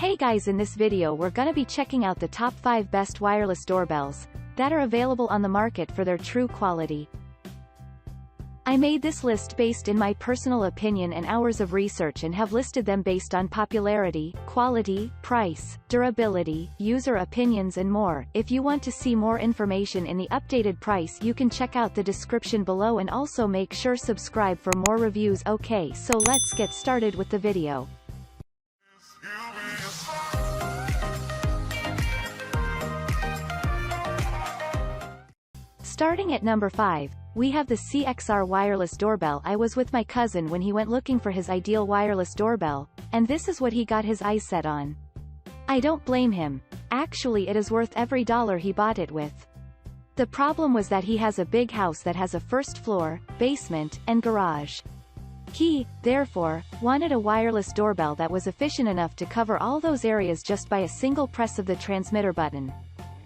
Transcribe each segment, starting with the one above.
Hey guys, in this video we're gonna be checking out the top 5 best wireless doorbells that are available on the market for their true quality. I made this list based in my personal opinion and hours of research and have listed them based on popularity, quality, price, durability, user opinions and more. If you want to see more information in the updated price, you can check out the description below and also make sure subscribe for more reviews. Okay, so let's get started with the video. Starting at number 5, we have the CXR Wireless Doorbell. I was with my cousin when he went looking for his ideal wireless doorbell, and this is what he got his eyes set on. I don't blame him. Actually, it is worth every dollar he bought it with. The problem was that he has a big house that has a first floor, basement, and garage. He, therefore, wanted a wireless doorbell that was efficient enough to cover all those areas just by a single press of the transmitter button.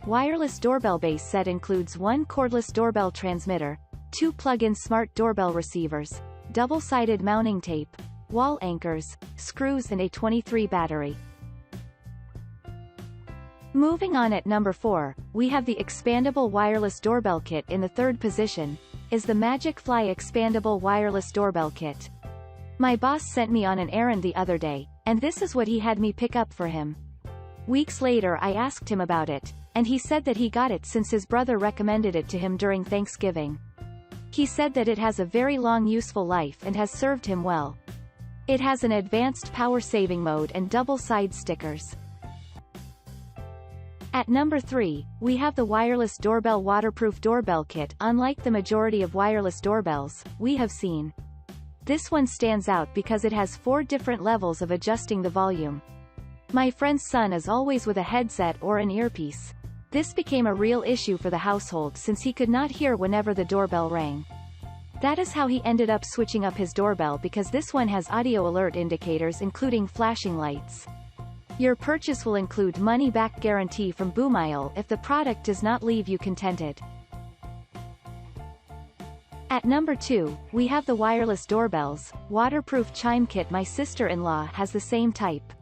Wireless doorbell base set includes one cordless doorbell transmitter, 2 plug-in smart doorbell receivers, double-sided mounting tape, wall anchors, screws and a 23 battery. Moving on, at number 4, we have the Expandable Wireless Doorbell Kit. In the third position is the Magic Fly Expandable Wireless Doorbell Kit. My boss sent me on an errand the other day, and this is what he had me pick up for him. Weeks later I asked him about it, and he said that he got it since his brother recommended it to him during Thanksgiving. He said that it has a very long useful life and has served him well. It has an advanced power-saving mode and double-side stickers. At number 3, we have the Wireless Doorbell Waterproof Doorbell Kit. Unlike the majority of wireless doorbells we have seen, this one stands out because it has 4 different levels of adjusting the volume. My friend's son is always with a headset or an earpiece. This became a real issue for the household since he could not hear whenever the doorbell rang. That is how he ended up switching up his doorbell, because this one has audio alert indicators including flashing lights. Your purchase will include money-back guarantee from Boomile if the product does not leave you contented. At number 2, we have the Wireless Doorbells Waterproof Chime Kit. My sister-in-law has the same type.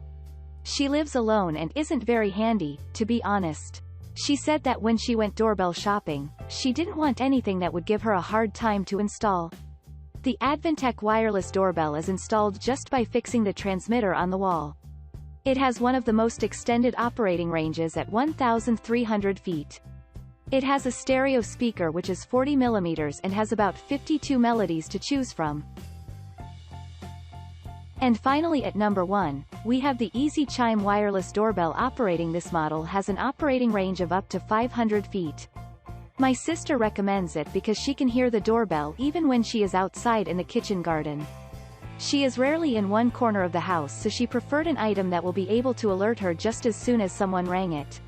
She lives alone and isn't very handy, to be honest. She said that when she went doorbell shopping, she didn't want anything that would give her a hard time to install. The Advantech wireless doorbell is installed just by fixing the transmitter on the wall. It has one of the most extended operating ranges at 1,300 feet. It has a stereo speaker which is 40 mm and has about 52 melodies to choose from. And finally, at number 1, we have the Easy Chime Wireless Doorbell. This model has an operating range of up to 500 feet. My sister recommends it because she can hear the doorbell even when she is outside in the kitchen garden. She is rarely in one corner of the house, so she preferred an item that will be able to alert her just as soon as someone rang it.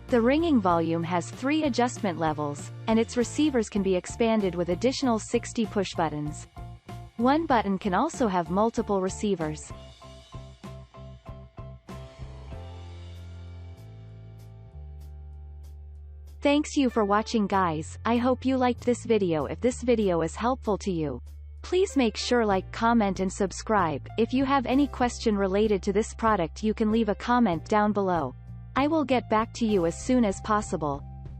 The ringing volume has 3 adjustment levels, and its receivers can be expanded with additional 60 push buttons. One button can also have multiple receivers. Thanks you for watching, guys. I hope you liked this video. If this video is helpful to you, please make sure like, comment and subscribe. If you have any question related to this product, you can leave a comment down below. I will get back to you as soon as possible.